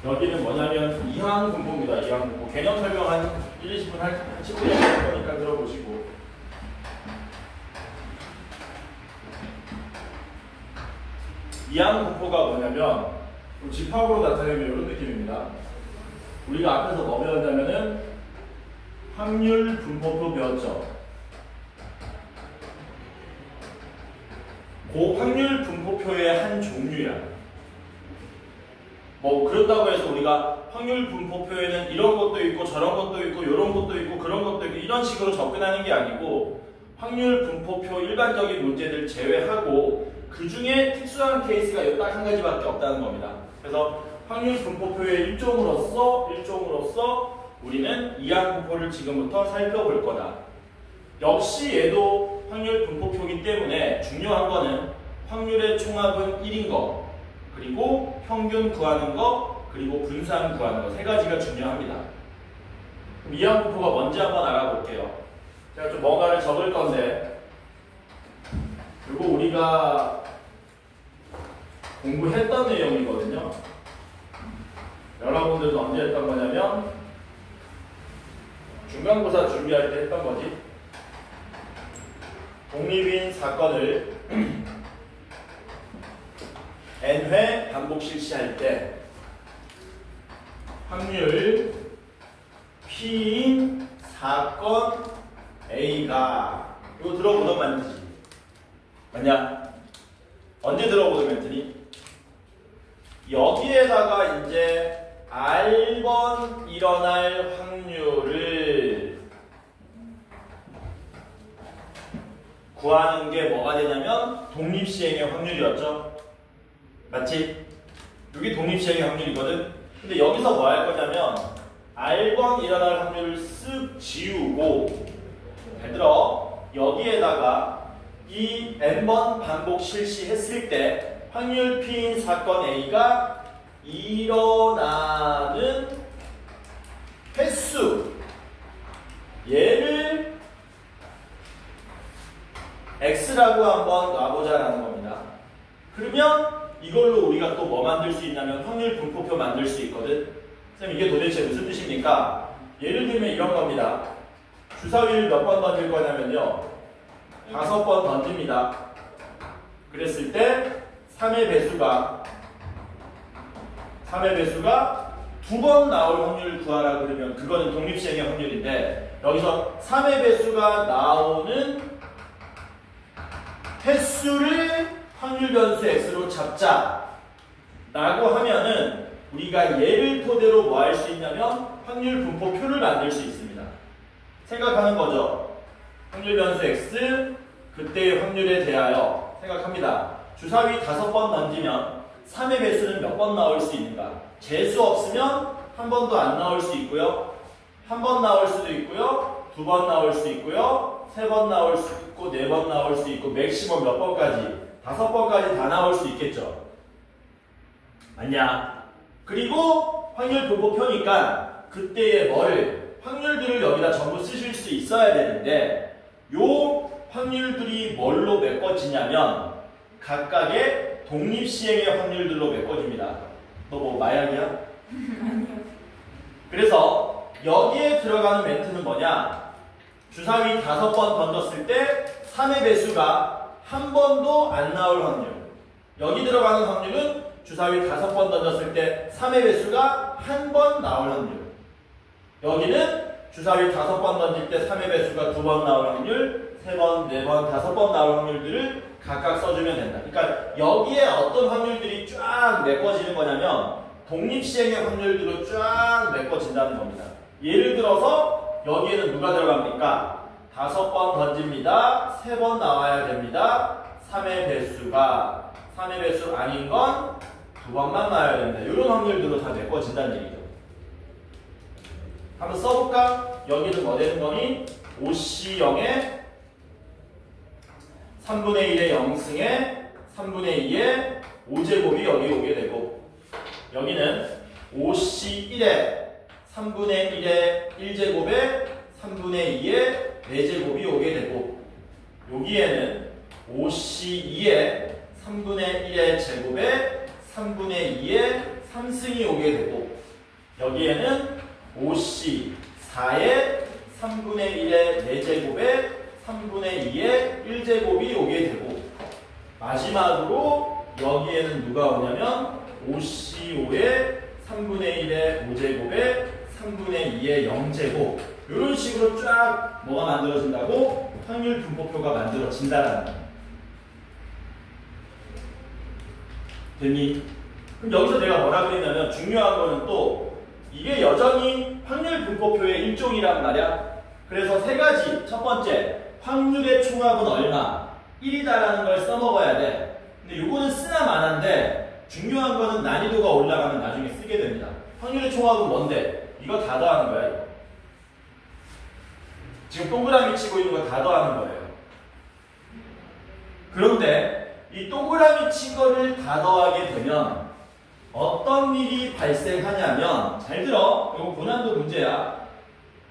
여기는 뭐냐면 이항 분포입니다. 이항 분포. 개념 설명 한 1, 20분 한 15분 할 거니까 들어보시고. 이항 분포가 뭐냐면 집합으로 나타내면 이런 느낌입니다. 우리가 앞에서 뭐 배웠냐면은 확률 분포표 배웠죠. 그 확률 분포표의 한 종류야. 뭐 그렇다고 해서 우리가 확률 분포표에는 이런 것도 있고 저런 것도 있고 이런 것도 있고 그런 것도 있고 이런 식으로 접근하는 게 아니고 확률 분포표 일반적인 문제들 제외하고 그 중에 특수한 케이스가 딱 한 가지밖에 없다는 겁니다. 그래서 확률 분포표의 일종으로서 우리는 이항 분포를 지금부터 살펴볼 거다. 역시 얘도 확률 분포표이기 때문에 중요한 거는 확률의 총합은 1인 거, 그리고 평균 구하는 거, 그리고 분산 구하는 거 세 가지가 중요합니다. 그럼 이항 분포가 뭔지 한번 알아볼게요. 제가 좀 뭔가를 적을 건데 그리고 우리가 공부했던 내용이거든요. 여러분들도 언제 했던 거냐면 중간고사 준비할 때 했던 거지. 독립인 사건을 n회 반복 실시할 때 확률 P인 사건 A가 이거 들어보던 멘트지. 맞냐? 언제 들어보던 멘트니? 여기에다가 이제 R번 일어날 확률을 구하는 게 뭐가 되냐면 독립시행의 확률이었죠. 맞지? 이게 독립시행의 확률이거든. 근데 여기서 뭐 할 거냐면 R번 일어날 확률을 쓱 지우고 얘들아 여기에다가 이 n번 반복 실시했을 때 확률 P인 사건 A가 일어나는 횟수 얘를 X라고 한번 놔보자라는 겁니다. 그러면 이걸로 우리가 또 뭐 만들 수 있냐면 확률 분포표 만들 수 있거든. 선생님 이게 도대체 무슨 뜻입니까? 예를 들면 이런 겁니다. 주사위를 몇 번 던질 거냐면요 5번 던집니다. 그랬을 때 3의 배수가 2번 나올 확률을 구하라 그러면 그거는 독립시행의 확률인데 여기서 3의 배수가 나오는 횟수를 확률 변수 x로 잡자 라고 하면은 우리가 얘를 토대로 뭐 할 수 있냐면 확률 분포표를 만들 수 있습니다. 생각하는 거죠. 확률 변수 x 그때의 확률에 대하여 생각합니다. 주사위 5번 던지면 3의 배수는 몇 번 나올 수 있는가? 재수 없으면 한 번도 안 나올 수 있고요. 한 번 나올 수도 있고요. 2번 나올 수 있고요. 3번 나올 수 있고 4번 나올 수 있고 맥시멈 몇 번까지 5번까지 다 나올 수 있겠죠. 맞냐? 그리고 확률 분포표니까 그때의 뭐를 확률들을 여기다 전부 쓰실 수 있어야 되는데 요 확률들이 뭘로 메꿔지냐면 각각의 독립시행의 확률들로 메꿔집니다. 너 뭐 마약이야? 아니요. 그래서 여기에 들어가는 멘트는 뭐냐? 주사위 5번 던졌을 때 3의 배수가 한 번도 안 나올 확률. 여기 들어가는 확률은 주사위 5번 던졌을 때 3의 배수가 한 번 나올 확률. 여기는 주사위 5번 던질 때 3의 배수가 2번 나올 확률, 3번, 4번, 5번 나올 확률들을 각각 써주면 된다. 그러니까 여기에 어떤 확률들이 쫙 메꿔지는 거냐면 독립시행의 확률들로 쫙 메꿔진다는 겁니다. 예를 들어서 여기에는 누가 들어갑니까? 5번 던집니다. 3번 나와야 됩니다. 3의 배수가 3의 배수 아닌 건 2번만 나와야 됩니다. 이런 확률들로 다 메꿔진다는 얘기죠. 한번 써볼까? 여기는 뭐 되는 거니? 5C0에 3분의 1의 0승에 3분의 2의 5제곱이 여기 오게 되고 여기는 5C1에 3분의 1의 1제곱에 3분의 2의 4제곱이 오게 되고 여기에는 5C2에 3분의 1의 제곱에 3분의 2의 3승이 오게 되고 여기에는 5C 4의 3분의 1의 4제곱에 3분의 2의 1제곱이 오게 되고 마지막으로 여기에는 누가 오냐면 5C5의 3분의 1의 5제곱에 3분의 2의 0제곱 이런 식으로 쫙 뭐가 만들어진다고? 확률 분포표가 만들어진다라는 거예요. 됐니? 그럼 여기서 내가 뭐라 그랬냐면 중요한 거는 또 이게 여전히 확률 분포표의 일종이란 말이야. 그래서 세 가지. 첫 번째, 확률의 총합은 얼마? 1이다라는 걸 써먹어야 돼. 근데 요거는 쓰나 마나인데 중요한 거는 난이도가 올라가면 나중에 쓰게 됩니다. 확률의 총합은 뭔데? 이거 다 더하는 거야. 이거. 지금 동그라미 치고 있는 거 다 더하는 거예요. 그런데 이 동그라미 친 거를 다 더하게 되면 어떤 일이 발생하냐면 잘 들어. 이거 고난도 문제야.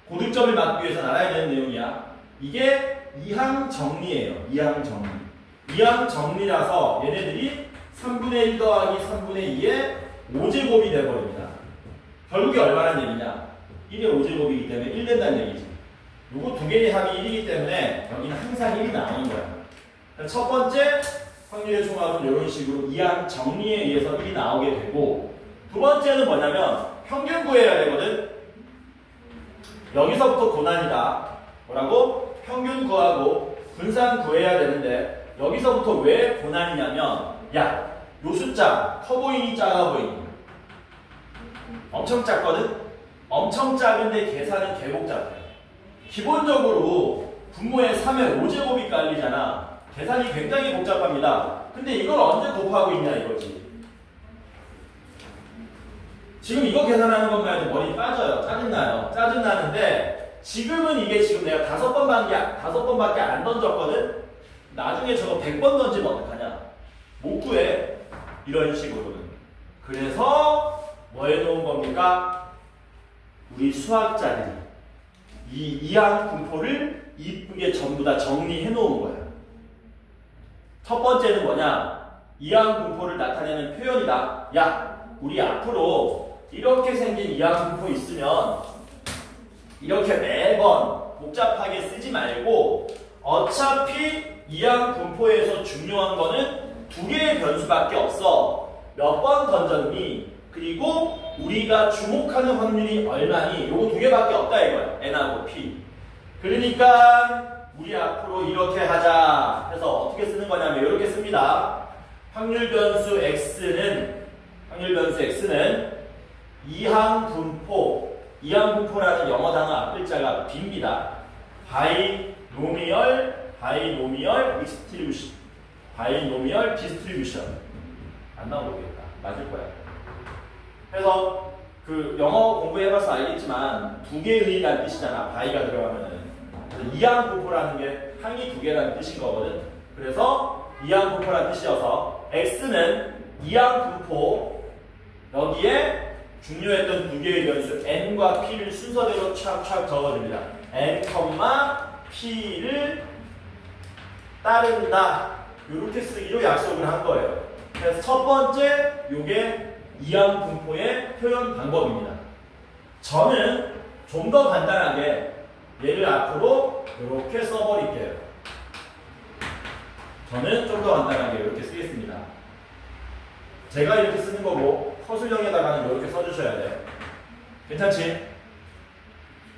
고득점을 막기 위해서 알아야 되는 내용이야. 이게 이항 정리예요. 이항 정리. 이항 정리라서 얘네들이 3분의 1 더하기 3분의 2의 5제곱이 되어버립니다. 결국에 얼마란 얘기냐? 1의 5제곱이기 때문에 1 된다는 얘기지. 요거 두 개의 합이 1이기 때문에 여기는 항상 1이 나오는 거야. 첫 번째 확률의 총합은 이런 식으로 이항 정리에 의해서 1이 나오게 되고 두 번째는 뭐냐면 평균 구해야 되거든. 여기서부터 고난이다. 뭐라고? 평균 구하고 분산 구해야 되는데 여기서부터 왜 고난이냐면 야, 요 숫자 커 보이니 작아 보이니? 엄청 작거든? 엄청 작은데 계산은 개복잡해. 기본적으로 분모에 3의 5제곱이 깔리잖아. 계산이 굉장히 복잡합니다. 근데 이걸 언제 곱하고 있냐 이거지. 지금 이거 계산하는 것만 해도 머리 빠져요. 짜증나요. 짜증나는데 지금은 이게 지금 내가 5번밖에 안 던졌거든? 나중에 저거 100번 던지면 어떡하냐? 못 구해. 이런 식으로는. 그래서 뭐 해놓은 겁니까? 우리 수학자들이 이 이항 분포를 이쁘게 전부 다 정리해 놓은 거야. 첫 번째는 뭐냐? 이항 분포를 나타내는 표현이다. 야, 우리 앞으로 이렇게 생긴 이항 분포 있으면 이렇게 매번 복잡하게 쓰지 말고 어차피 이항 분포에서 중요한 거는 두 개의 변수밖에 없어. 몇 번 던졌니? 그리고 우리가 주목하는 확률이 얼마니? 요거 두 개밖에 없다 이거야. N하고 P. 그러니까 우리 앞으로 이렇게 하자. 그래서 어떻게 쓰는 거냐면 이렇게 씁니다. 확률 변수 X는 이항 분포라는 영어 단어 앞글자가 B입니다. 바이노미얼 디스트리뷰션. 안 나오겠다. 맞을 거야. 그래서 그 영어 공부해봐서 알겠지만 두 개의라는 뜻이잖아. 바이가 들어가면은. 이항 분포라는 게 항이 두 개라는 뜻인 거거든. 그래서 이항 분포라는 뜻이어서 X는 이항 분포 여기에 중요했던 두 개의 변수 N과 P를 순서대로 촥촥 적어줍니다. N, P를 따른다. 이렇게 쓰기로 약속을 한 거예요. 그래서 첫 번째 요게 이항 분포의 표현 방법입니다. 저는 좀 더 간단하게 얘를 앞으로 이렇게 써버릴게요. 저는 좀 더 간단하게 이렇게 쓰겠습니다. 제가 이렇게 쓰는 거고 서술형에다가는 이렇게 써주셔야 돼. 괜찮지?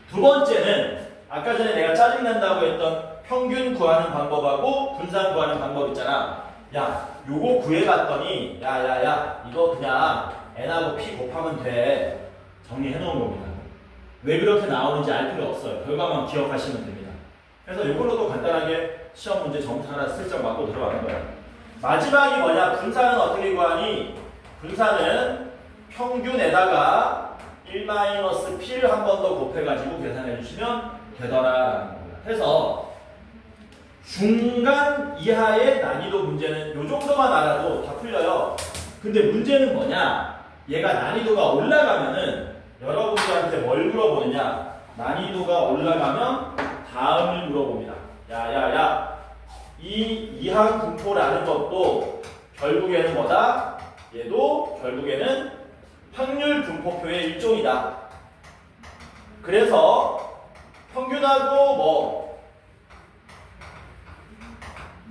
두 번째는 아까 전에 내가 짜증난다고 했던 평균 구하는 방법하고 분산 구하는 방법 있잖아. 야, 요거 구해봤더니 야 이거 그냥 N하고 P 곱하면 돼. 정리해 놓은 겁니다. 왜 그렇게 나오는지 알 필요 없어요. 결과만 기억하시면 됩니다. 그래서 요걸로도 간단하게 시험 문제 점수 하나 슬쩍 맞고 들어가는 거예요. 마지막이 뭐냐? 분산은 어떻게 구하니? 분산은 평균에다가 1-P를 한 번 더 곱해가지고 계산해 주시면 되더라라는 겁니다. 그래서 중간 이하의 난이도 문제는 요 정도만 알아도 다 풀려요. 근데 문제는 뭐냐? 얘가 난이도가 올라가면은 여러분들한테 뭘 물어보느냐? 난이도가 올라가면 다음을 물어봅니다. 야. 이 이항 분포라는 것도 결국에는 뭐다? 얘도 결국에는 확률 분포표의 일종이다. 그래서 평균하고 뭐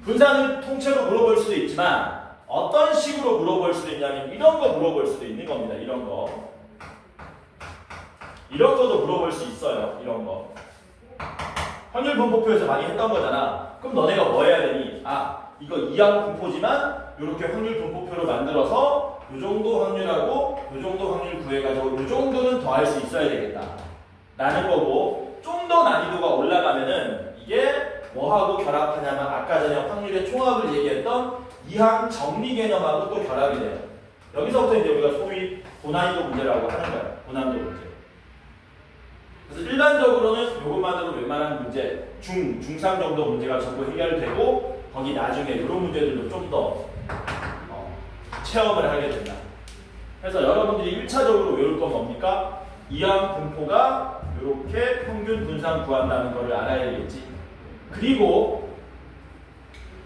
분산을 통째로 물어볼 수도 있지만 어떤 식으로 물어볼 수도 있냐면 이런 거 물어볼 수도 있는 겁니다. 이런 거. 이런 것도 물어볼 수 있어요. 이런 거. 확률 분포표에서 많이 했던 거잖아. 그럼 너네가 뭐 해야 되니? 아, 이거 이항 분포지만 이렇게 확률 분포표로 만들어서 이 정도 확률하고 이 정도 확률 구해가지고 이 정도는 더 할 수 있어야 되겠다. 라는 거고, 좀 더 난이도가 올라가면은 이게 뭐하고 결합하냐면 아까 전에 확률의 총합을 얘기했던 이항 정리 개념하고 또 결합이 돼요. 여기서부터 이제 우리가 소위 고난이도 문제라고 하는 거예요. 고난도 문제. 그래서 일반적으로는 이것만으로 웬만한 문제, 중상 정도 문제가 전부 해결되고 거기 나중에 이런 문제들도 좀 더 체험을 하게 된다. 그래서 여러분들이 1차적으로 외울 건 뭡니까? 이항 분포가 이렇게 평균 분산 구한다는 것을 알아야겠지. 그리고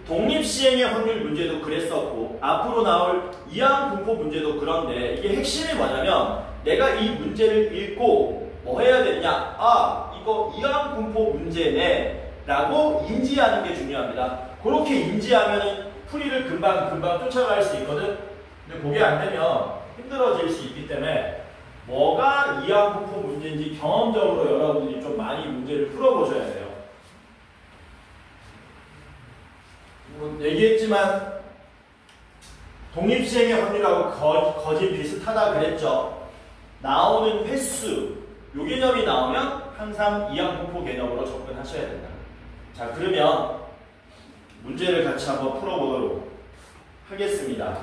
독립시행의 확률 문제도 그랬었고 앞으로 나올 이항 분포 문제도 그런데 이게 핵심이 뭐냐면 내가 이 문제를 읽고 뭐 해야 되느냐? 아, 이거 이항 분포 문제네 라고 인지하는 게 중요합니다. 그렇게 인지하면은 풀이를 금방 쫓아갈 수 있거든. 근데 그게 안 되면 힘들어질 수 있기 때문에 뭐가 이항 분포 문제인지 경험적으로 여러분들이 좀 많이 문제를 풀어보셔야 돼요. 얘기했지만 독립시행의 확률하고 거의 비슷하다 그랬죠. 나오는 횟수, 요 개념이 나오면 항상 이항 분포 개념으로 접근하셔야 된다. 자, 그러면 문제를 같이 한번 풀어보도록 하겠습니다.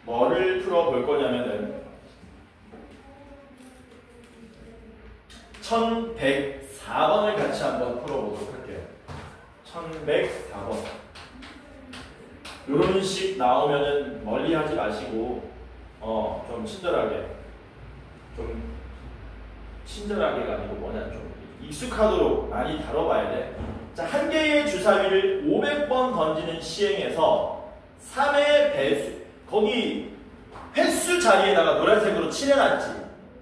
뭐를 풀어볼 거냐면은 1104번을 같이 한번 풀어보도록 할게요. 1104번. 이런 식 나오면은 멀리 하지 마시고 좀 친절하게가 아니고 뭐냐 좀 익숙하도록 많이 다뤄봐야 돼. 자, 한 개의 주사위를 500번 던지는 시행에서 3의 배수, 거기 횟수 자리에다가 노란색으로 칠해놨지.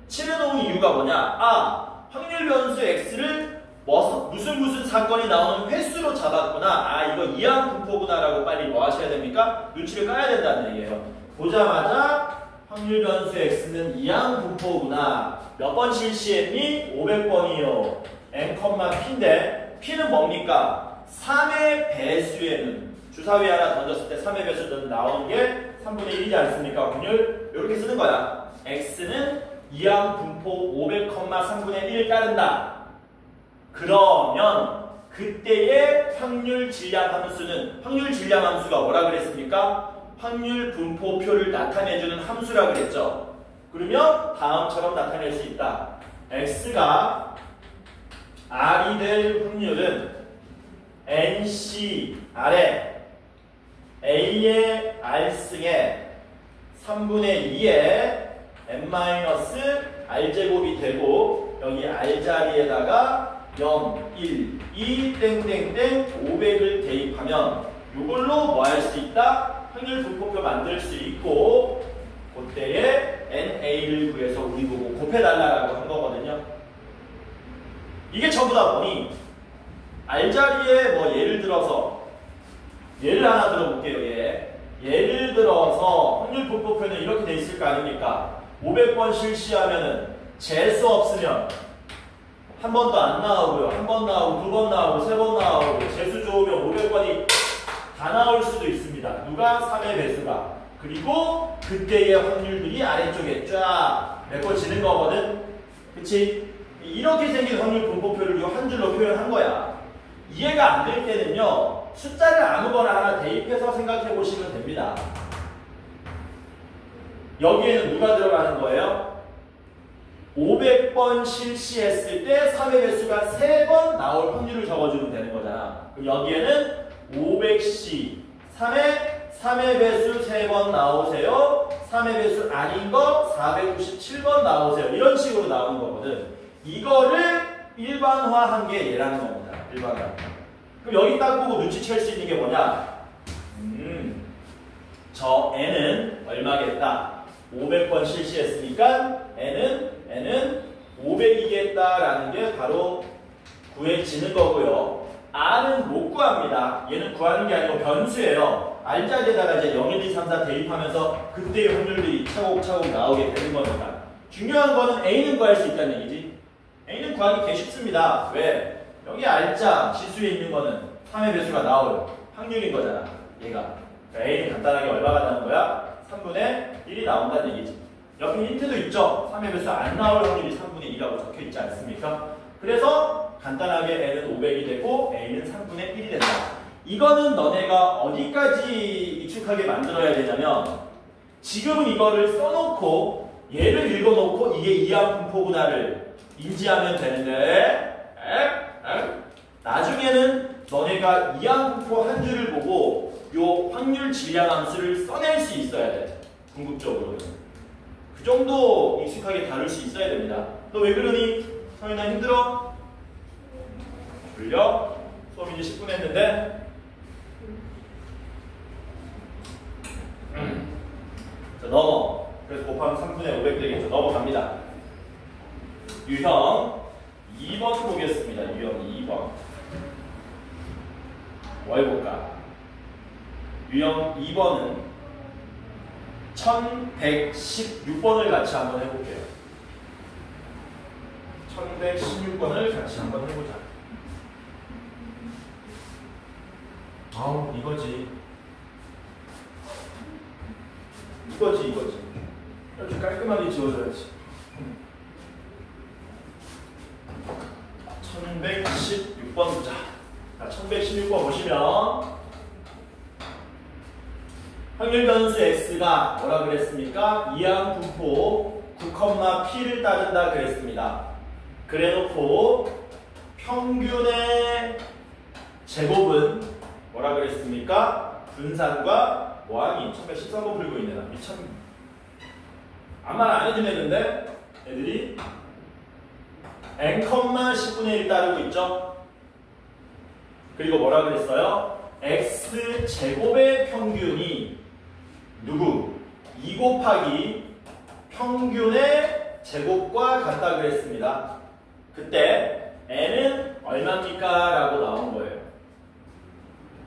칠해놓은 이유가 뭐냐? 아, 확률 변수 x를 무슨 사건이 나오는 횟수로 잡았구나. 아, 이거 이항 분포구나 라고 빨리 뭐 하셔야 됩니까? 눈치를 까야 된다는 얘기예요. 보자마자 확률 변수 x는 이항 분포구나. 몇 번 실시했니? 500번이요. n,p인데 p는 뭡니까? 3의 배수에는 주사위 하나 던졌을 때 3의 배수는 나오는 게 3분의 1이지 않습니까? 확률 이렇게 쓰는 거야. x는 이항 분포 500,3분의 1을 따른다. 그러면 그때의 확률 질량 함수가 뭐라 그랬습니까? 확률 분포표를 나타내주는 함수라 그랬죠. 그러면 다음처럼 나타낼 수 있다. x가 r이 될 확률은 NCR에 A의 R승에 3분의 2에 n-r제곱이 되고 여기 R 자리에다가 0, 1, 2, 땡땡땡 500을 대입하면 이걸로 뭐 할 수 있다? 확률 분포표 만들 수 있고 그때에 NA를 구해서 우리 보고 곱해달라고 한 거거든요. 이게 전부 다 뭐니? R자리에 뭐 예를 들어서 예를 하나 들어볼게요. 예를 들어서 확률 분포표는 이렇게 돼 있을 거 아닙니까? 500번 실시하면은 재수 없으면 한 번도 안 나오고요. 한 번 나오고, 두 번 나오고, 세 번 나오고, 재수 좋으면 500번이 다 나올 수도 있습니다. 누가? 3의 배수가. 그리고 그때의 확률들이 아래쪽에 쫙 메꿔지는 거거든. 그치? 이렇게 생긴 확률 분포표를 이 한 줄로 표현한 거야. 이해가 안 될 때는요, 숫자를 아무거나 하나 대입해서 생각해 보시면 됩니다. 여기에는 누가 들어가는 거예요? 500번 실시했을 때 3의 배수가 3번 나올 확률을 적어주면 되는 거잖아. 그럼 여기에는 500C 3의 배수 3번 나오세요. 3의 배수 아닌 거 497번 나오세요. 이런 식으로 나오는 거거든. 이거를 일반화한 게 얘라는 겁니다. 일반화. 그럼 여기 딱 보고 눈치챌 수 있는 게 뭐냐? 저 n은 얼마겠다. 500번 실시했으니까 n은 500이겠다라는 게 바로 구해지는 거고요. r은 못 구합니다. 얘는 구하는 게 아니고 변수예요. r자리에다가 이제 0, 1, 2, 3, 4 대입하면서 그때의 확률들이 차곡차곡 나오게 되는 거니까. 중요한 거는 a는 구할 수 있다는 얘기지. a는 구하기 개 쉽습니다. 왜? 여기 r자 지수에 있는 거는 3의 배수가 나올 확률인 거잖아. 얘가. 그러니까 a는 간단하게 얼마가 나오는 거야? 3분의 1이 나온다는 얘기지. 옆에 힌트도 있죠. 3의 배수 안 나올 확률이 3분의 2라고 적혀 있지 않습니까? 그래서 간단하게 n은 500이 되고 a는 3분의 1이 된다. 이거는 너네가 어디까지 익숙하게 만들어야 되냐면 지금은 이거를 써놓고 얘를 읽어놓고 이게 이항분포구나를 인지하면 되는데 나중에는 너네가 이항분포 한 줄을 보고 요 확률 질량 함수를 써낼 수 있어야 돼. 궁극적으로는. 그 정도 익숙하게 다룰 수 있어야 됩니다. 너 왜 그러니? 서윤아 힘들어? 졸려? 수업 이제 10분 했는데? 자, 넘어. 그래서 곱하면 3분의 500 되겠죠. 넘어갑니다. 유형 2번 보겠습니다. 유형 2번. 뭐 해볼까? 유형 2번은 1116번을 같이 한번 해볼게요. 1116번을 같이 한번 해보자. 아우, 이거지. 이렇게 깔끔하게 지워줘야지. 1116번 보자. 자, 1116번 보시면 확률 변수 x가 뭐라 그랬습니까? 이항분포 9,p를 따른다 그랬습니다. 그래놓고 평균의 제곱은 뭐라 그랬습니까? 분산과 뭐하니? 1113번 풀고 있네. 나 미쳤네. 아무 말 안 해도 되는데 애들이 n, 10분의 1 따르고 있죠? 그리고 뭐라 그랬어요? x 제곱의 평균이 누구? 2 곱하기 평균의 제곱과 같다 그랬습니다. 그때 n은 얼마입니까? 라고 나온 거예요.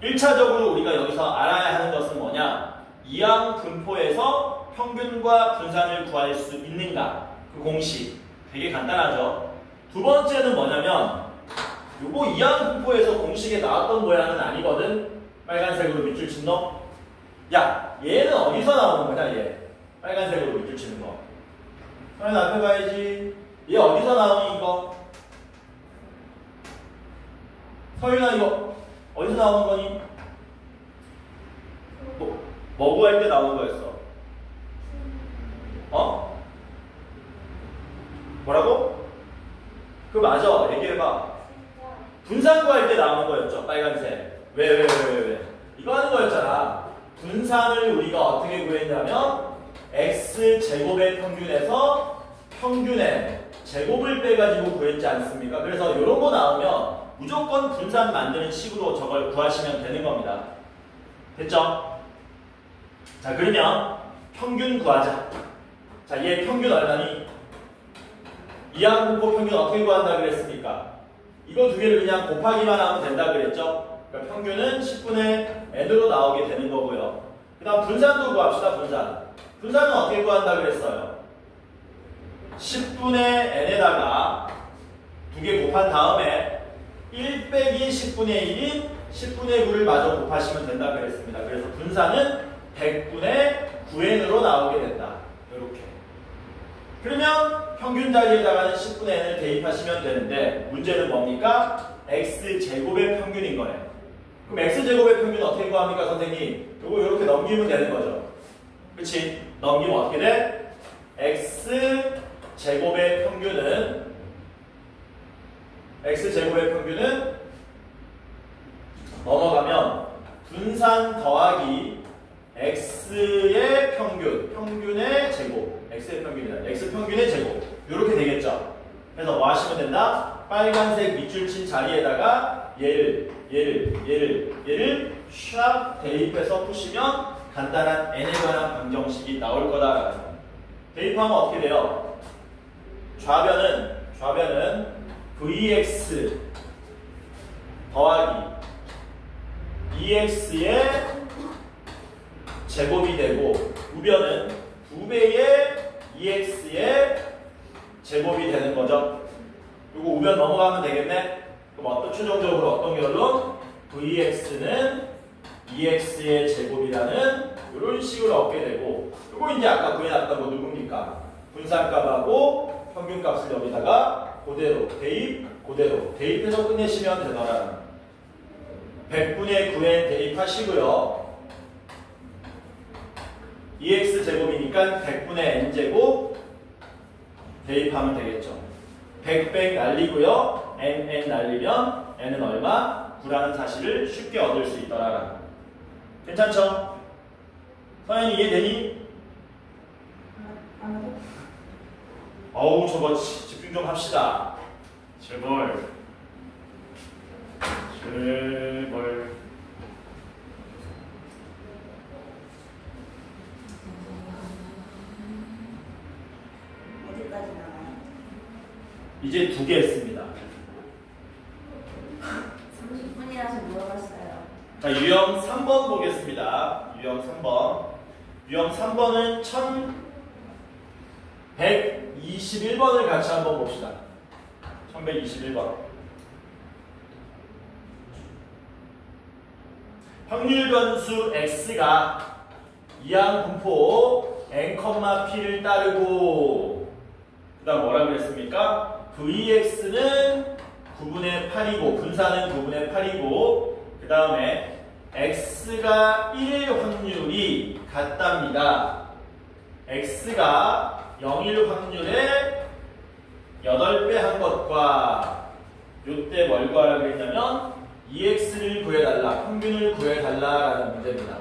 1차적으로 우리가 여기서 알아야 하는 것은 뭐냐? 이항분포에서 평균과 분산을 구할 수 있는가? 그 공식. 되게 간단하죠? 두 번째는 뭐냐면 요거 이항분포에서 공식에 나왔던 모양은 아니거든? 빨간색으로 밑줄 친 놈? 야, 얘는 어디서 나오는 거냐, 얘? 빨간색으로 밑줄 치는 거. 서현 앞에 봐야지. 얘 어디서 나오니, 이거? 서윤아, 이거 어디서 나오는 거니? 뭐 구할 때 나오는 거였어? 어? 뭐라고? 그거 맞아. 얘기해봐. 분산 구할 때 나오는 거였죠. 빨간색. 왜? 이거 하는 거였잖아. 분산을 우리가 어떻게 구했냐면 x제곱의 평균에서 평균의 제곱을 빼가지고 구했지 않습니까? 그래서 이런 거 나오면 무조건 분산 만드는 식으로 저걸 구하시면 되는 겁니다. 됐죠? 자, 그러면 평균 구하자. 자, 얘 평균 얼마니? 이항분포 평균 어떻게 구한다 그랬습니까? 이거 두 개를 그냥 곱하기만 하면 된다 그랬죠? 그러니까 평균은 10분의 n으로 나오게 되는 거고요. 그 다음 분산도 구합시다. 분산은 어떻게 구한다 그랬어요? 10분의 n에다가 두 개 곱한 다음에 1 빼기 10분의 1인 10분의 9를 마저 곱하시면 된다 그랬습니다. 그래서 분산은 100분의 9n으로 나오게 된다. 이렇게. 그러면 평균 자리에다가는 10분의 n을 대입하시면 되는데 문제는 뭡니까? x제곱의 평균인 거예요. 그럼 x제곱의 평균 어떻게 구합니까, 선생님? 이거 이렇게 넘기면 되는 거죠. 그치? 넘기면 어떻게 돼? x제곱의 평균은 넘어가면 분산 더하기 x의 평균의 제곱, x의 평균이다. x 평균의 제곱 이렇게 되겠죠. 그래서 뭐 하시면 된다? 빨간색 밑줄 친 자리에다가 얘를 샥 대입해서 푸시면 간단한 n에 관한 방정식이 나올 거다라는 거. 대입하면 어떻게 돼요? 좌변은 vx 더하기 ex의 제곱이 되고 우변은 2배의 ex의 제곱이 되는 거죠. 그리고 우변 넘어가면 되겠네. 그럼 최종적으로 어떤 결론? vx는 ex의 제곱이라는 이런 식으로 얻게 되고, 그리고 이제 아까 구해놨던 거 누굽니까? 분산값하고 평균값을 여기다가 그대로 대입해서 끝내시면 되더라. 100분의 9n 대입하시고요. ex 제곱이니까 100분의 n제곱 대입하면 되겠죠. 100 날리고요. n 날리면 n은 얼마? 9라는 사실을 쉽게 얻을 수 있더라. 괜찮죠? 서연이 이해되니? 어우 저거 집중 좀 합시다. 제발. 어디까지 나와요? 이제 2개 했습니다. 30분이라서 물어봤어요. 자, 유형 3번 보겠습니다. 유형 3번. 유형 3번은 1121번을 같이 한번 봅시다. 1121번. 확률 변수 x가 이항 분포 n,p를 따르고 그 다음 뭐라 그랬습니까? vx는 9분의 8이고 분산은 9분의 8이고 그 다음에 x가 1일 확률이 같답니다. x가 0일 확률의 8배 한 것과 요때 뭘 구하라고 했냐면 EX를 구해달라, 평균을 구해달라라는 문제입니다.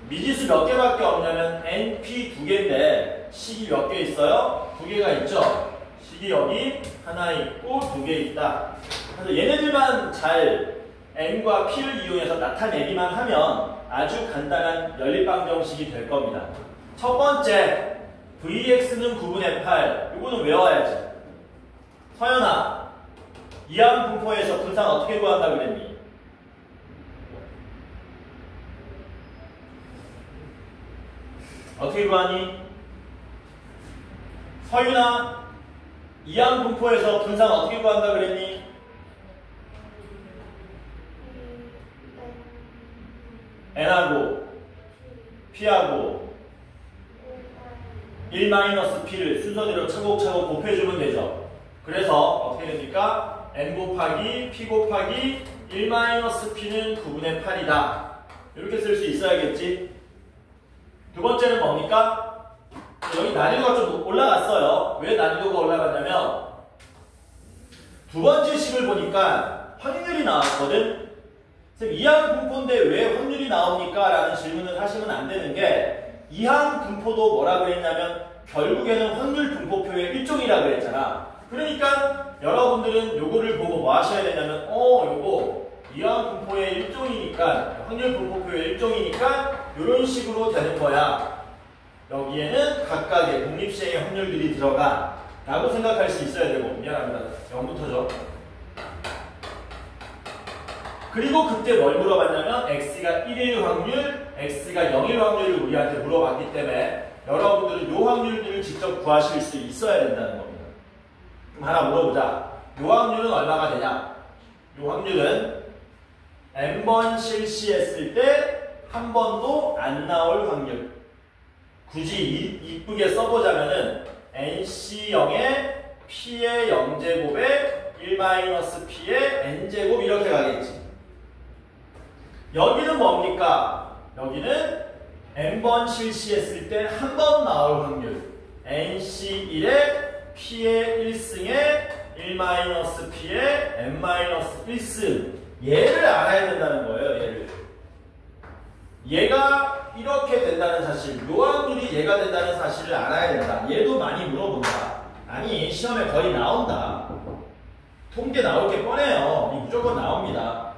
미지수 몇 개밖에 없냐면 NP 2개인데 식이 몇 개 있어요? 2개가 있죠? 식이 여기 하나 있고 2개 있다. 그래서 얘네들만 잘 N과 P를 이용해서 나타내기만 하면 아주 간단한 연립방정식이 될 겁니다. 첫 번째, VX는 9분의 8. 이거는 외워야지. 서연아, 이항 분포에서 분산 어떻게 구한다 그랬니? 어떻게 구하니? 서윤아, 이항 분포에서 분산 어떻게 구한다 그랬니? N하고 P하고 1-P를 순서대로 차곡차곡 곱해주면 되죠. 그래서 어떻게 됩니까? N 곱하기 P 곱하기 1-P는 9분의 8이다. 이렇게 쓸 수 있어야겠지. 두 번째는 뭡니까? 여기 난이도가 좀 올라갔어요. 왜 난이도가 올라갔냐면 두 번째 식을 보니까 확률이 나왔거든. 선생님, 이항 분포인데 왜 확률이 나옵니까? 라는 질문을 하시면 안 되는 게 이항 분포도 뭐라 그랬냐면 결국에는 확률 분포표의 일종이라 그랬잖아. 그러니까 여러분들은 요거를 보고 뭐 하셔야 되냐면 요거 이항 분포의 일종이니까 확률 분포표의 일종이니까 이런 식으로 되는 거야. 여기에는 각각의 독립시행의 확률들이 들어가 라고 생각할 수 있어야 되고. 미안합니다. 0부터죠. 그리고 그때 뭘 물어봤냐면 x가 1일 확률, x가 0일 확률을 우리한테 물어봤기 때문에 여러분들은 요 확률들을 직접 구하실 수 있어야 된다는 겁니다. 그럼 하나 물어보자. 요 확률은 얼마가 되냐? 요 확률은 n번 실시했을 때 한 번도 안 나올 확률. 굳이 이쁘게 써보자면은 nc0의 p의 0제곱에 1-p의 n제곱 이렇게 가겠지. 여기는 뭡니까? 여기는 n번 실시했을 때 한 번 나올 확률. nc1의 p의 1승에 1-p의 n-1승. 얘를 알아야 된다는 거예요. 얘가 이렇게 된다는 사실, 요 확률이 얘가 된다는 사실을 알아야 된다. 얘도 많이 물어본다. 아니, 시험에 거의 나온다. 통계 나올 게 뻔해요. 무조건 나옵니다.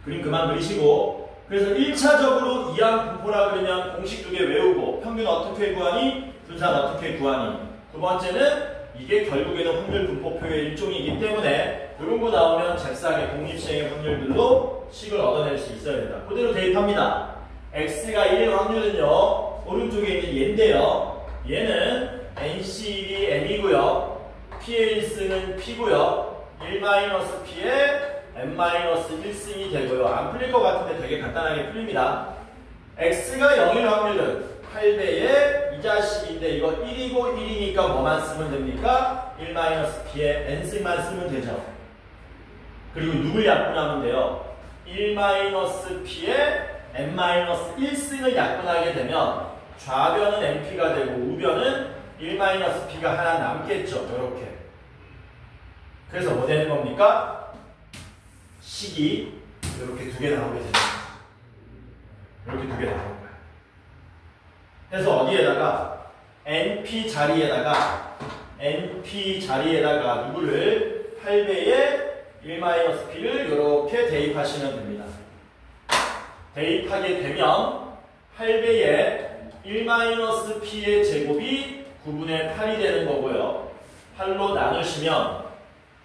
그림 그만 그리시고 그래서 1차적으로 이항 분포라 그러면 공식 두 개 외우고 평균 어떻게 구하니? 분산 어떻게 구하니? 두 번째는 이게 결국에는 확률 분포표의 일종이기 때문에 이런 거 나오면 잽싸게 공립시행의 확률들로 식을 얻어낼 수 있어야 된다. 그대로 대입합니다. x가 1일 확률은요. 오른쪽에 있는 얘인데요. 얘는 NC1이 M이고요. P의 1승은 P고요. 1-P의 n-1승이 되고요. 안 풀릴 것 같은데 되게 간단하게 풀립니다. x가 0일 확률은 8배의 이 자식인데 이거 1이고 1이니까 뭐만 쓰면 됩니까? 1-P의 n승만 쓰면 되죠. 그리고 누굴 약분하면 돼요? 1-P의 n-1승을 약분하게 되면 좌변은 np가 되고 우변은 1-p가 하나 남겠죠. 이렇게. 그래서 뭐 되는 겁니까? 식이 이렇게 두 개 나오게 됩니다. 이렇게 두 개 나오는 거예요. 그래서 어디에다가 np 자리에다가 누구를 8배의 1-p를 이렇게 대입하시면 됩니다. 대입하게 되면 8배의 1-p의 제곱이 9분의 8이 되는 거고요. 8로 나누시면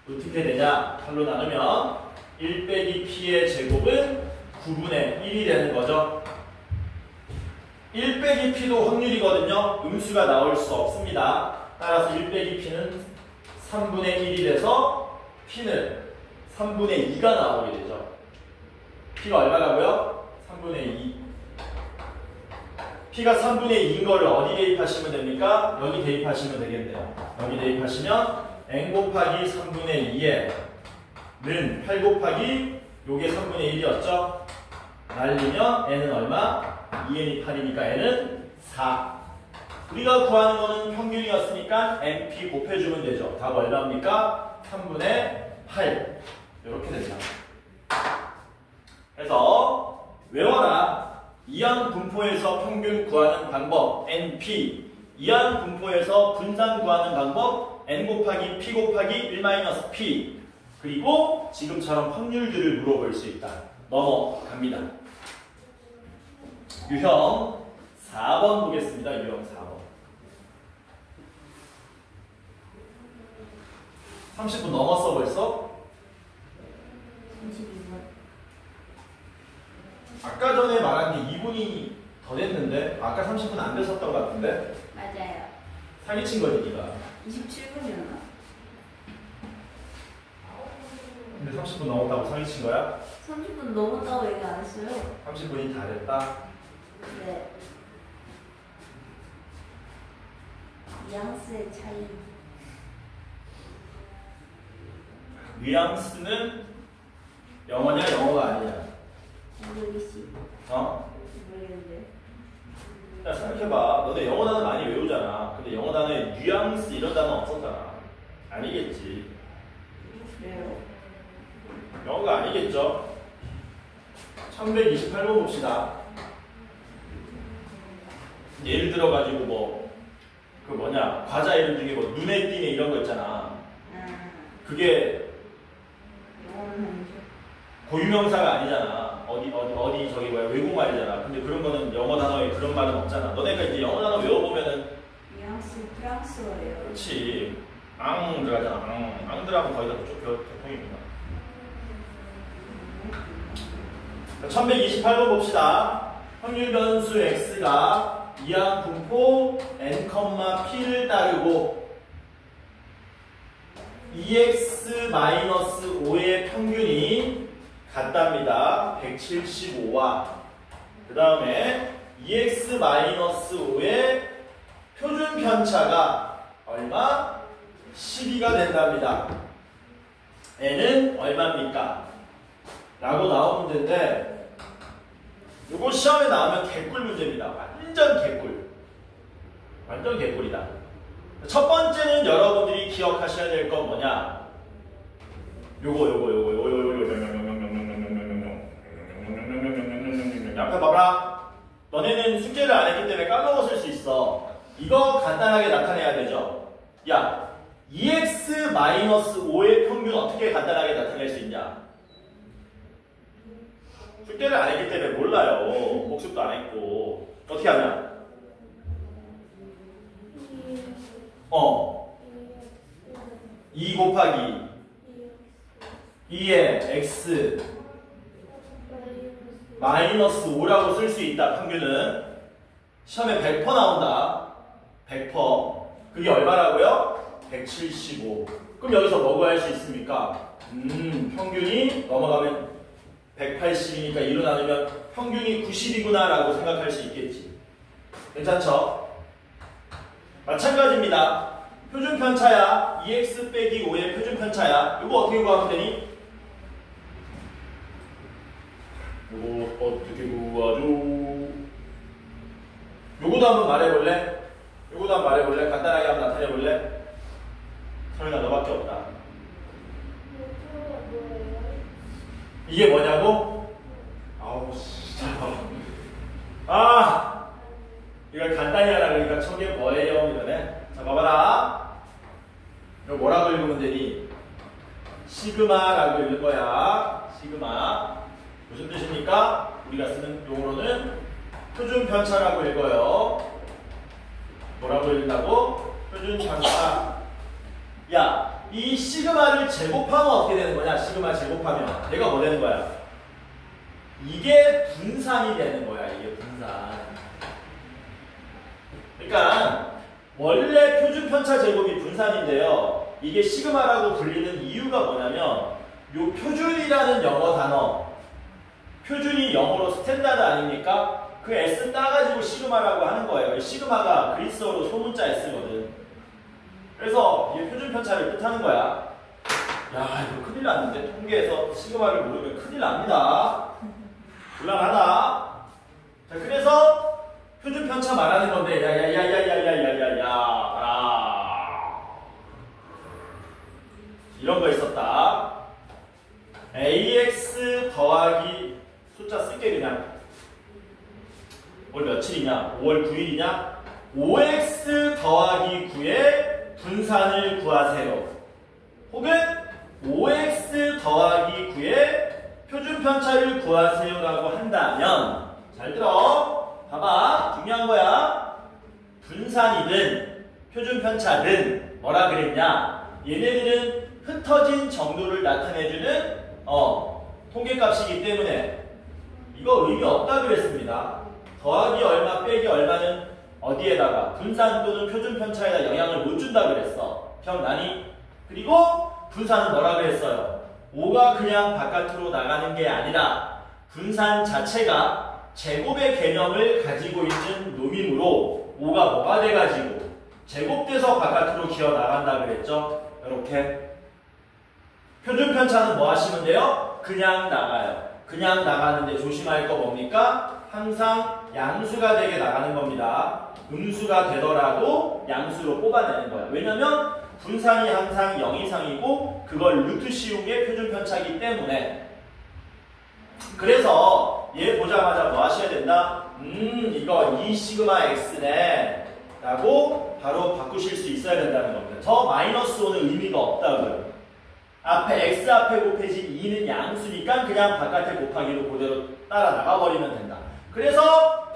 어떻게 되냐? 8로 나누면 1 빼기 p의 제곱은 9분의 1이 되는 거죠. 1 빼기 p도 확률이거든요. 음수가 나올 수 없습니다. 따라서 1 빼기 p는 3분의 1이 돼서 p는 3분의 2가 나오게 되죠. p가 얼마라고요? 3분의 2. p가 3분의 2인 거를 어디 대입하시면 됩니까? 여기 대입하시면 되겠네요. 여기 대입하시면 n 곱하기 3분의 2에 는 8 곱하기 요게 3분의 1이었죠? 날리면 n은 얼마? 2n이 8이니까 n은 4. 우리가 구하는 거는 평균이었으니까 np 곱해주면 되죠. 답 얼마입니까? 3분의 8. 이렇게 되죠. 그래서 외워라. 이항 분포에서 평균 구하는 방법 np, 이항 분포에서 분산 구하는 방법 n 곱하기 p 곱하기 1-p, 그리고 지금처럼 확률들을 물어볼 수 있다. 넘어갑니다. 유형 4번 보겠습니다. 유형 4번. 30분 넘었어 벌써? 32분. 아까 전에 말한 게 2분이 더 됐는데 아까 30분 안 됐었던 것 같은데? 맞아요. 사기친 거지 니가. 27분이었나? 근데 30분 넘었다고 사기친 거야? 30분 넘었다고 얘기 안 했어요. 30분이 다 됐다? 네. 뉘앙스의 차이. 뉘앙스는 영어냐 영어가 아니냐? 모르겠지. 어? 모르겠는데. 야 생각해봐. 너네 영어 단어 많이 외우잖아. 근데 영어 단어에 뉘앙스 이런 단어 없었잖아. 아니겠지. 그래요? 영어가 아니겠죠? 1128번 봅시다. 예를 들어가지고 뭐 그 뭐냐 과자 이름 중에 뭐 눈에 띄네 이런 거 있잖아. 그게 영어는 아니죠. 고유명사가 아니잖아. 어디 저기 뭐야 외국말이잖아. 근데 그런 거는 영어 단어에 그런 말은 없잖아. 너네가 이제 영어 단어 외워보면은 뉘앙스 프랑스어예요. 그렇지. 앙 들어가잖아. 앙 들어가면 거의 다 그쪽 교통입니다. 1128번 봅시다. 확률 변수 x가 이항 분포 n, p를 따르고 EX-5의 평균이 같답니다. 175와 그 다음에 EX-5의 표준 편차가 얼마? 12가 된답니다. n은 얼마입니까? 라고 나오는 데인데 요거 시험에 나오면 개꿀 문제입니다. 완전 개꿀. 완전 개꿀이다. 첫 번째는 여러분들이 기억하셔야 될 건 뭐냐? 요거 앞에 봐봐. 너네는 숙제를 안 했기 때문에 까먹었을 수 있어. 이거 간단하게 나타내야 되죠. 야, EX-5의 평균 어떻게 간단하게 나타낼 수 있냐? 숙제를 안 했기 때문에 몰라요. 복습도 안 했고. 어떻게 하냐? 2 곱하기 2의 x 마이너스 5라고 쓸 수 있다. 평균은 시험에 100% 나온다. 100%. 그게 얼마라고요? 175. 그럼 여기서 뭐 구할 수 있습니까? 평균이 넘어가면 180이니까 2로 나누면 평균이 90이구나 라고 생각할 수 있겠지. 괜찮죠? 마찬가지입니다. 표준 편차야. 2x 빼기 5의 표준 편차야. 이거 어떻게 구하면 되니? 이거 어떻게 구하죠? 요거도 한번 말해볼래? 요거도 한번 말해볼래? 간단하게 한번 나타내볼래? 설마 너밖에 없다. 이게 뭐냐고? 아우 진짜. 이걸 간단히 하라 그러니까 저게 뭐예요? 이러네. 자 봐봐라. 이거 뭐라고 읽으면 되니? 시그마라고 읽을 거야. 시그마. 무슨 뜻입니까? 우리가 쓰는 용어로는 표준 편차라고 읽어요. 뭐라고 읽는다고? 표준 편차. 야, 이 시그마를 제곱하면 어떻게 되는 거냐? 시그마 제곱하면 얘가 뭐 되는 거야? 이게 분산이 되는 거야. 이게 분산. 그러니까 원래 표준 편차 제곱이 분산인데요. 이게 시그마라고 불리는 이유가 뭐냐면 요 표준이라는 영어 단어, 표준이 영어로 스탠다드 아닙니까? 그 S 따가지고 시그마라고 하는 거예요. 시그마가 그리스어로 소문자 S거든. 그래서 이게 표준 편차를 뜻하는 거야. 야, 이거 큰일 났는데 통계에서 시그마를 모르면 큰일 납니다. 곤란하다. 자, 그래서 표준 편차 말하는 건데, 이런 거 있었다. AX 더하기 숫자 쓸게 그냥. 오늘 며칠이냐? 5월 9일이냐? 5x 더하기 9의 분산을 구하세요. 혹은 5x 더하기 9의 표준 편차를 구하세요라고 한다면, 잘 들어. 봐봐. 중요한 거야. 분산이든 표준 편차든 뭐라 그랬냐? 얘네들은 흩어진 정도를 나타내주는 통계값이기 때문에 이거 의미 없다 그랬습니다. 더하기 얼마 빼기 얼마는 어디에다가 분산 또는 표준 편차에다 영향을 못 준다 그랬어. 기억나니? 그리고 분산은 뭐라 그랬어요? 5가 그냥 바깥으로 나가는 게 아니라 분산 자체가 제곱의 개념을 가지고 있는 놈이므로 5가 뭐가 돼가지고 제곱돼서 바깥으로 기어 나간다 그랬죠? 이렇게. 표준 편차는 뭐 하시면 돼요? 그냥 나가요. 그냥 나가는데 조심할 거 뭡니까? 항상 양수가 되게 나가는 겁니다. 음수가 되더라도 양수로 뽑아내는 거야. 왜냐면 분산이 항상 0 이상이고 그걸 루트 씌운 게 표준 편차이기 때문에. 그래서 얘 보자마자 뭐 하셔야 된다? 이거 2 시그마 x네 라고 바로 바꾸실 수 있어야 된다는 겁니다. 저 마이너스 5는 의미가 없다고요. 앞에 x 앞에 곱해진 2는 양수니까 그냥 바깥에 곱하기로 그대로 따라 나가버리면 된다. 그래서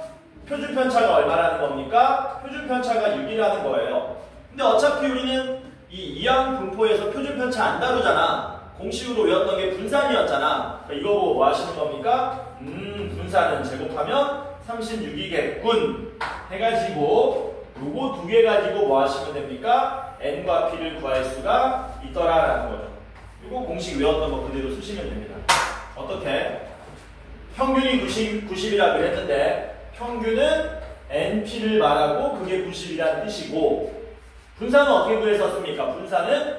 표준 편차가 얼마라는 겁니까? 표준 편차가 6이라는 거예요. 근데 어차피 우리는 이 이항 분포에서 표준 편차 안 다루잖아. 공식으로 외웠던 게 분산이었잖아. 그러니까 이거 보고 뭐 하시는 겁니까? 분산은 제곱하면 36이겠군 해가지고 요거 두 개 가지고 뭐 하시면 됩니까? n과 p를 구할 수가 있더라라는 거죠. 이거 공식 외웠던 거 그대로 쓰시면 됩니다. 어떻게? 평균이 90이라고 했는데 평균은 np를 말하고 그게 90이라는 뜻이고 분산은 어떻게 구했었습니까? 분산은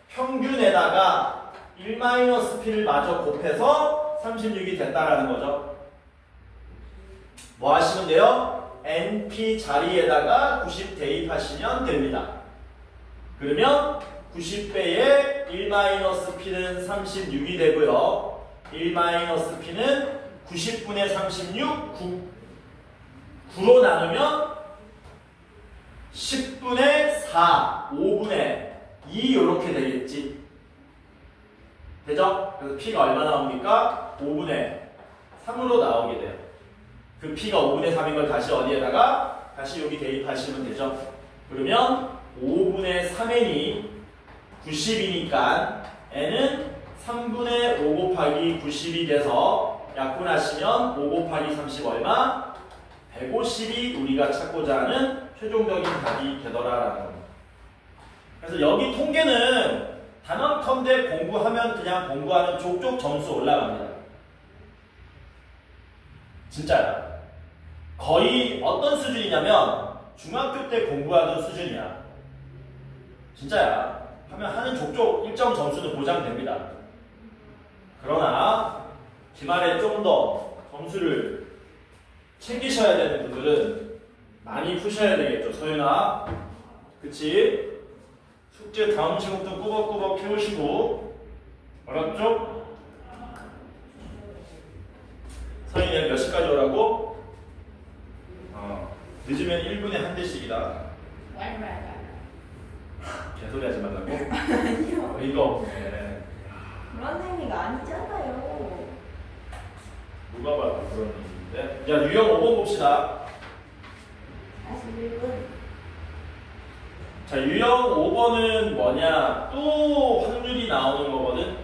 평균에다가 1-p를 마저 곱해서 36이 됐다라는 거죠. 뭐 하시면 돼요? np 자리에다가 90 대입하시면 됩니다. 그러면 90배에 1-p는 36이 되고요. 1-p는 90분의 36, 9로 나누면 10분의 4, 5분의 2 이렇게 되겠지. 되죠? 그래서 p가 얼마 나옵니까? 5분의 3으로 나오게 돼요. 그 P가 5분의 3인 걸 다시 어디에다가 다시 여기 대입하시면 되죠. 그러면 5분의 3n이 90이니까 n은 3분의 5 곱하기 90이 돼서 약분하시면 5 곱하기 30 얼마? 150이 우리가 찾고자 하는 최종적인 답이 되더라라는 겁니다. 그래서 여기 통계는 단언컨대 공부하면 그냥 공부하는 족족 점수 올라갑니다. 진짜야. 거의 어떤 수준이냐면 중학교 때 공부하던 수준이야. 진짜야. 하는 족족 일정 점수는 보장됩니다. 그러나 기말에 좀 더 점수를 챙기셔야 되는 분들은 많이 푸셔야 되겠죠. 서윤아. 그치? 숙제 다음 시간부터 꾸벅꾸벅 해오시고. 알았죠? 서윤이 몇 시까지 오라고? 늦으면 1분에 한 대씩이다. 개소리 하지 말라고? 아니요. 이거 없네. 그런 의미가 아니잖아요. 누가 봐도 그런 의미인데. 야, 유형 5번 봅시다. 41분. 자, 유형 5번은 뭐냐? 또 확률이 나오는 거거든.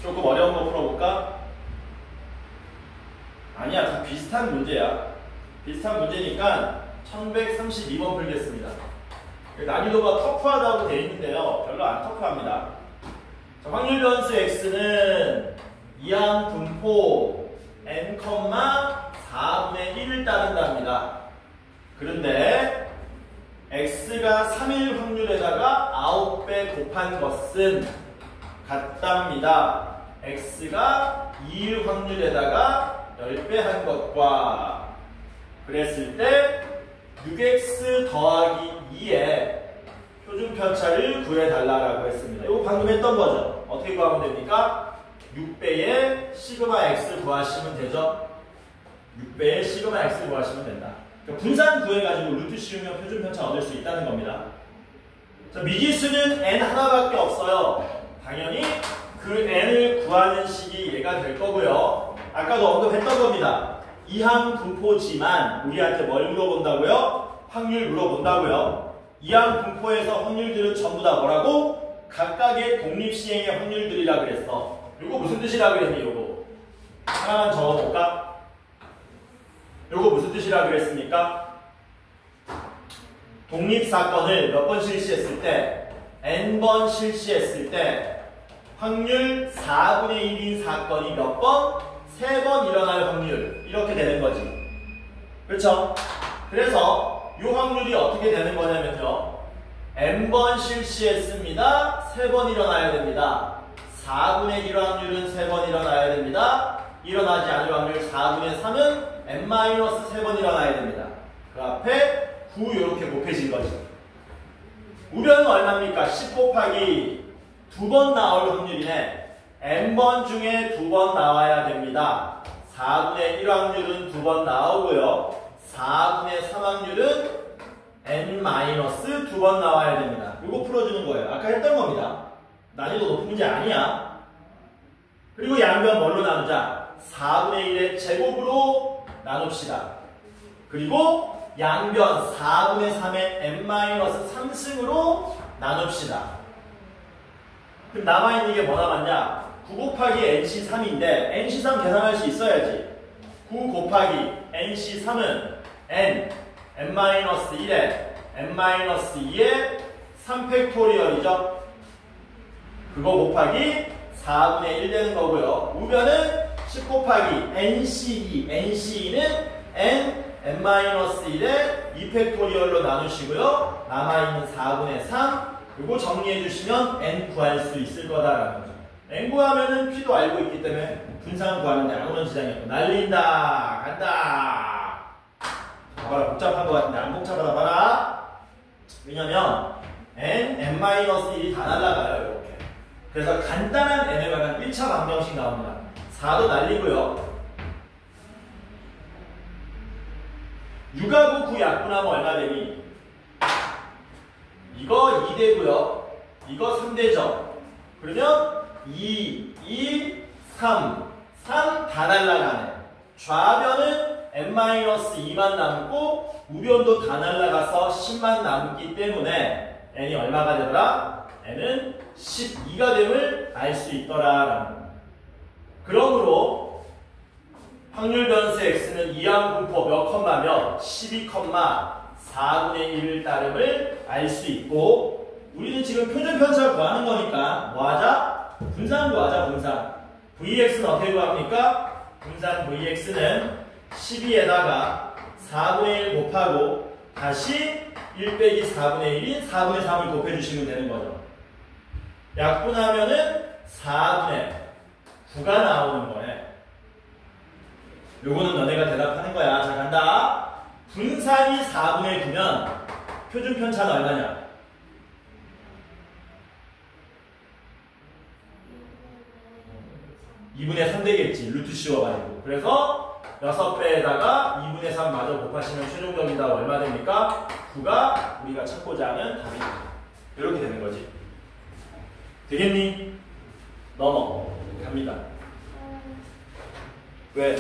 조금 어려운 거 풀어볼까? 아니야, 다 비슷한 문제야. 비슷한 문제니까 1132번 풀겠습니다. 난이도가 터프하다고 되어 있는데요. 별로 안 터프합니다. 자, 확률 변수 x는 이항 분포 n, 4분의 1을 따른답니다. 그런데 x가 3일 확률에다가 9배 곱한 것은 같답니다. x가 2일 확률에다가 10배 한 것과 그랬을 때 6x 더하기 2의 표준 편차를 구해달라고 했습니다. 이거 방금 했던 거죠. 어떻게 구하면 됩니까? 6배의 시그마 x 구하시면 되죠. 6배의 시그마 x 구하시면 된다. 그러니까 분산 구해가지고 루트 씌우면 표준 편차 얻을 수 있다는 겁니다. 자, 미지수는 n 하나밖에 없어요. 당연히 그 n을 구하는 식이 얘가 될 거고요. 아까도 언급했던 겁니다. 이항 분포지만 우리한테 뭘 물어본다고요? 확률 물어본다고요. 이항 분포에서 확률들은 전부 다 뭐라고? 각각의 독립시행의 확률들이라 그랬어. 요거 무슨 뜻이라 그랬니? 요거 하나만 적어볼까? 요거 무슨 뜻이라 그랬습니까? 독립사건을 몇 번 실시했을 때 n번 실시했을 때 확률 4분의 1인 사건이 몇 번? 3번 일어날 확률 이렇게 되는 거지. 그렇죠? 그래서 이 확률이 어떻게 되는 거냐면요. n번 실시했습니다. 3번 일어나야 됩니다. 4분의 1 확률은 3번 일어나야 됩니다. 일어나지 않을 확률 4분의 3은 n-3번 일어나야 됩니다. 그 앞에 9 이렇게 곱해진 거지. 우변은 얼마입니까? 10 곱하기 2번 나올 확률이네. n번 중에 2번 나와야 됩니다. 4분의 1 확률은 2번 나오고요. 4분의 3 확률은 n-2번 나와야 됩니다. 이거 풀어주는 거예요. 아까 했던 겁니다. 난이도 높은 문제 아니야. 그리고 양변 뭘로 나누자? 4분의 1의 제곱으로 나눕시다. 그리고 양변 4분의 3의 n-3승으로 나눕시다. 그럼 남아있는 게 뭐 남았냐? 9 곱하기 nc3인데 nc3 계산할 수 있어야지. 9 곱하기 nc3은 n-1에 n-2의 3팩토리얼이죠. 그거 곱하기 4분의 1 되는 거고요. 우변은 10 곱하기 nc2, nc2는 n-1의 2팩토리얼로 나누시고요. 남아있는 4분의 3 그리고 정리해 주시면 n 구할 수 있을 거다라는 거죠. n 구하면은 p도 알고 있기 때문에 분산 구하는데 아무런 지장이 없고 날린다 간다. 봐봐라 복잡한 거 같은데 안 복잡하다 봐라. 왜냐면 n-1이 다 날라가요 이렇게. 그래서 간단한 n에 관한 1차 방정식 나옵니다. 4도 날리고요. 6하고 9 약분하면 얼마 되니? 이거 2되고요. 이거 3되죠. 그러면 2, 2, 3, 3 다 날라가네. 좌변은 n-2만 남고 우변도 다 날라가서 10만 남기 때문에 n이 얼마가 되더라? n은 12가 됨을 알 수 있더라. 그러므로 확률 변수 x는 이항분포 몇 컴마 몇? 12,4분의 1을 따름을 알 수 있고, 우리는 지금 표준 편차를 구하는 거니까 뭐 하자? 분산 구하자. 분산. vx는 어떻게 구합니까? 분산 vx는 12에다가 4분의 1 곱하고 다시 1 빼기 4분의 1인 4분의 3을 곱해주시면 되는 거죠. 약분하면은 4분의 9가 나오는 거네. 요거는 너네가 대답하는 거야. 자, 간다. 분산이 4분의 9면 표준 편차는 얼마냐? 2분의 3 되겠지. 루트 씌워가지고. 그래서 6배에다가 2분의 3 마저 곱하시면 최종적이다. 얼마 됩니까? 9가 우리가 찾고자 하는 답이다. 이렇게 되는 거지. 되겠니? 넘어. 갑니다. 왜?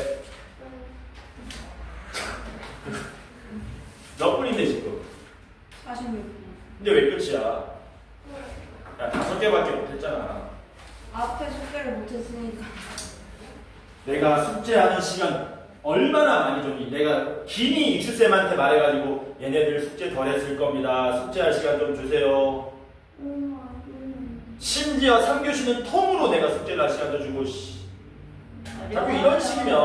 몇 분인데 지금? 46분. 근데 왜 끝이야? 야, 5개밖에 못했잖아. 앞에 숙제를 못했으니까. 내가 숙제하는 시간 얼마나 많이 줬니? 내가 김이 이추쌤한테 말해가지고 얘네들 숙제 덜 했을 겁니다. 숙제할 시간 좀 주세요. 심지어 3교시는 통으로 내가 숙제를 할 시간도 주고, 씨. 자꾸 이런 식이면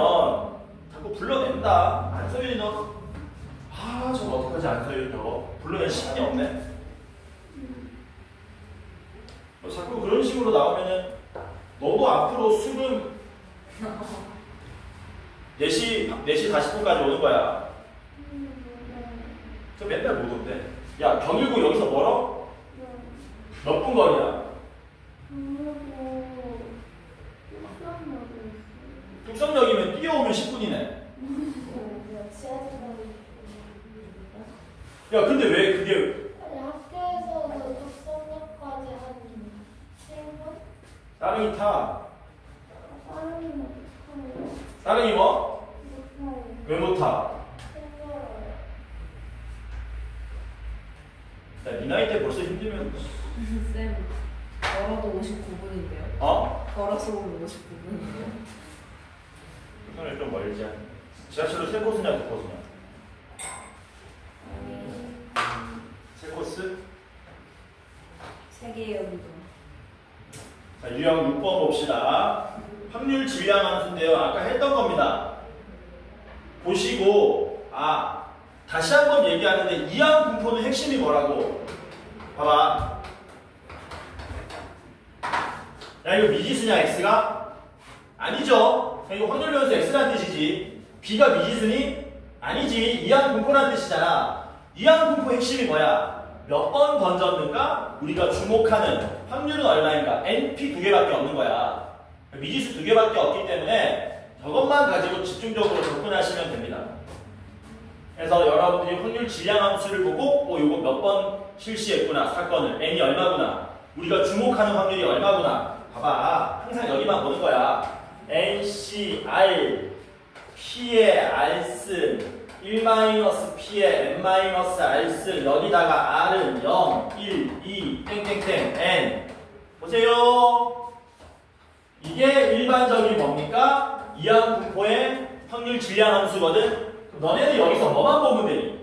자꾸 불러낸다. 안서윤이 너, 아, 저거 어떡하지? 안서윤이 너 불러낼 시간이 없네. 너 자꾸 그런 식으로 나오면은 너도 앞으로 수능 4시 40분까지 오는 거야. 저 맨날 못 온대. 야, 경일고 여기서 멀어? 몇 분 거리야? 뚝섬역이면 뛰어오면 10분이네. 야, 근데 왜 그게 학교에서도 독서역까지 한 7분? 따릉이 타? 빠르게 못하요. 따릉이 뭐? 못하요. 왜 못 타? 힘들어요. 야, 네 나이 때 벌써 힘들면 쌤, 걸어도 59분인데요. 어? 걸어서 오면 59분인데요. 이거는 좀 멀지. 지하철로 3코스냐 2코스냐? 3코스? 3개의 여기도. 자, 유형 6번 봅시다. 확률 지위항 함수인데요. 아까 했던 겁니다. 보시고, 다시 한번 얘기하는데 이항 분포는 핵심이 뭐라고? 봐봐. 야, 이거 미지수냐 x가? 아니죠. 이거 확률 변수 x란 뜻이지. b가 미지수니? 아니지. 이항 분포란 뜻이잖아. 이항 분포 핵심이 뭐야? 몇 번 던졌는가? 우리가 주목하는 확률은 얼마인가? np 2개밖에 없는 거야. 미지수 2개밖에 없기 때문에 저것만 가지고 집중적으로 접근하시면 됩니다. 그래서 여러분들이 확률 질량 함수를 보고 요거 몇 번 실시했구나. 사건을. n이 얼마구나. 우리가 주목하는 확률이 얼마구나. 봐봐. 항상 여기만 보는 거야. nc, r, p의 r승 1-p의 n-r승 여기다가 r은 0, 1, 2, 땡땡땡, n 보세요. 이게 일반적인 뭡니까? 이항 분포의 확률 질량 함수거든. 너네는 여기서 뭐만 보면 되니?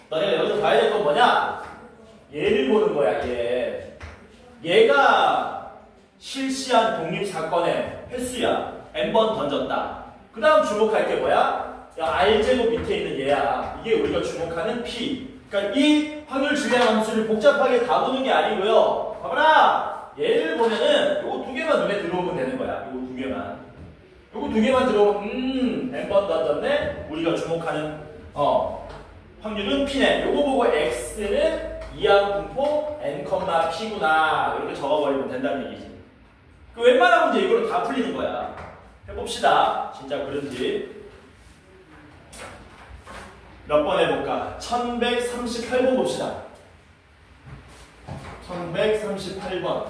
너네가 여기서 봐야 될 건 뭐냐? 얘를 보는 거야. 얘가 실시한 독립사건의 횟수야. n번 던졌다. 그 다음 주목할 게 뭐야? r제곱 밑에 있는 얘야. 이게 우리가 주목하는 p. 그러니까 이 확률 질량 함수를 복잡하게 다 보는 게 아니고요. 봐봐라. 얘를 보면은 요거 2개만 눈에 들어오면 되는 거야. 요거 2개만. 요거 2개만 들어오면 n번 던졌네. 우리가 주목하는 확률은 p네. 요거 보고 x는 이항 분포 n,p구나. 이렇게 적어버리면 된다는 얘기지. 그 웬만한 문제 이걸로 다 풀리는 거야. 해봅시다. 진짜 그런지. 몇 번 해볼까? 1138번 봅시다. 1138번.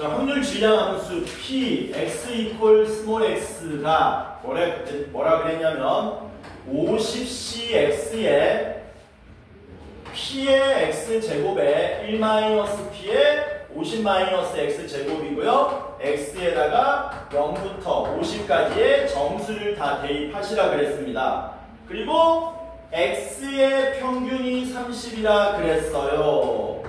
자, 확률 질량 함수 P, X 이퀄 스몰 x가 뭐라 그랬냐면 50cx에 P의 X제곱에 1-P의 50-X제곱이고요. X에다가 0부터 50까지의 정수를 다 대입하시라 그랬습니다. 그리고 X의 평균이 30이라 그랬어요.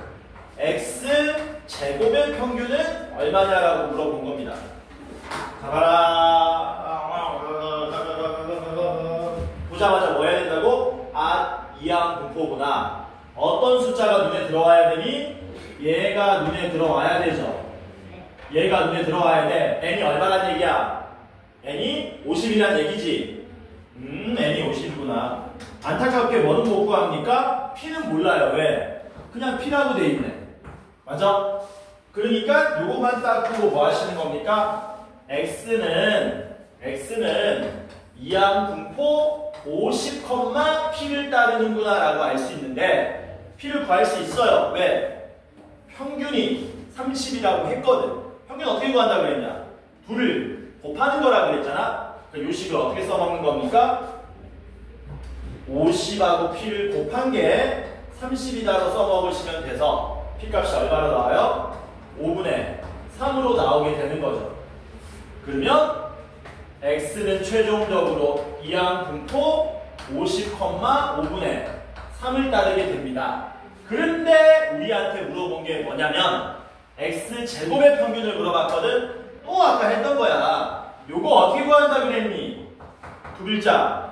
X제곱의 평균은 얼마냐라고 물어본 겁니다. 가봐라. 보자마자 뭐 해야 된다고? 아, 이항 분포구나. 어떤 숫자가 눈에 들어와야 되니? 얘가 눈에 들어와야 되죠. 얘가 눈에 들어와야 돼. n이 얼마란 얘기야? n이 50이란 얘기지. n이 50이구나. 안타깝게 뭐는 못 구합니까? p는 몰라요. 왜? 그냥 p라고 돼 있네. 맞아? 그러니까 요거만 딱 보고 뭐 하시는 겁니까? x는 이항 분포 50, p를 따르는구나 라고 알 수 있는데 p를 구할 수 있어요. 왜? 평균이 30이라고 했거든. 평균 어떻게 구한다고 그랬냐? 둘을 곱하는 거라 그랬잖아. 그 요식을 어떻게 써먹는 겁니까? 50하고 p를 곱한 게 30이다로 써먹으시면 돼서 p값이 얼마로 나와요? 5분의 3으로 나오게 되는 거죠. 그러면 x는 최종적으로 이항 분포 50, 5분의 3을 따르게 됩니다. 그런데 우리한테 물어본 게 뭐냐면 x제곱의 평균을 물어봤거든. 또 아까 했던 거야. 요거 어떻게 구한다 그랬니? 두 글자.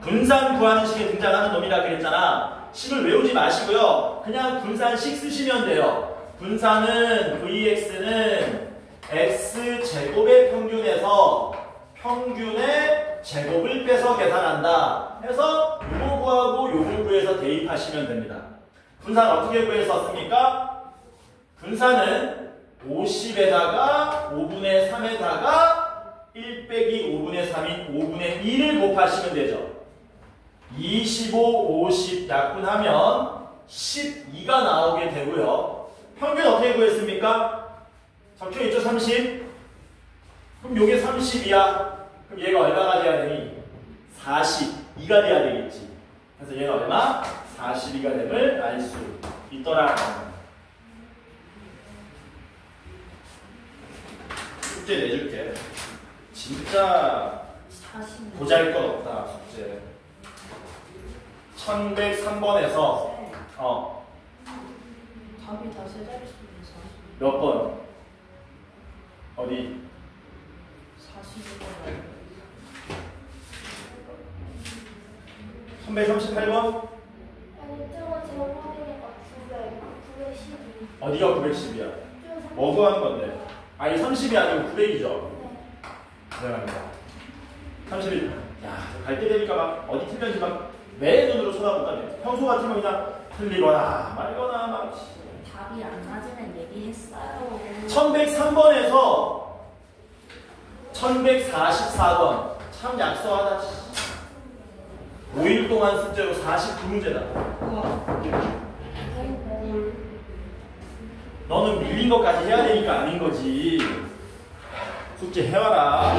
분산 구하는 식에 등장하는 놈이라 그랬잖아. 식을 외우지 마시고요. 그냥 분산식 쓰시면 돼요. 분산은 vx는 x제곱의 평균에서 평균의 제곱을 빼서 계산한다. 해서 요거 구하고 요걸 구해서 대입하시면 됩니다. 분산 어떻게 구해서 썼습니까? 분산은 50에다가 5분의 3에다가 1 빼기 5분의 3인 5분의 2를 곱하시면 되죠. 25, 50 약분하면 12가 나오게 되고요. 평균 어떻게 구했습니까? 적혀있죠? 30. 그럼 요게 30이야. 그럼 얘가 얼마가 돼야 되니? 42가 돼야 되겠지. 그래서 얘가 얼마? 42가 됨을 알 수 있더라. 숙제 내줄게. 진짜 보잘것없다 숙제. 1103번에서 답이 다 세 자릿수인데 40. 몇 번? 어디? 40번. 338번? 아니 저거 제가 확인해봐. 912. 어디가 910이야? 뭐 구하는 건데? 아니 30이 아니고 900이죠? 대단합니다. 31. 야, 갈 때 되니까 막 어디 틀렸는지 막 매 눈으로 쳐다본다며. 평소 같으면 그냥 틀리거나 말거나 막. 답이 안 맞으면 얘기했어요. 1103번에서 1144번. 참 약소하다. 5일 동안 숙제로 49문제다. 우와. 너는 밀린 것까지 해야 되니까 아닌 거지. 숙제 해와라.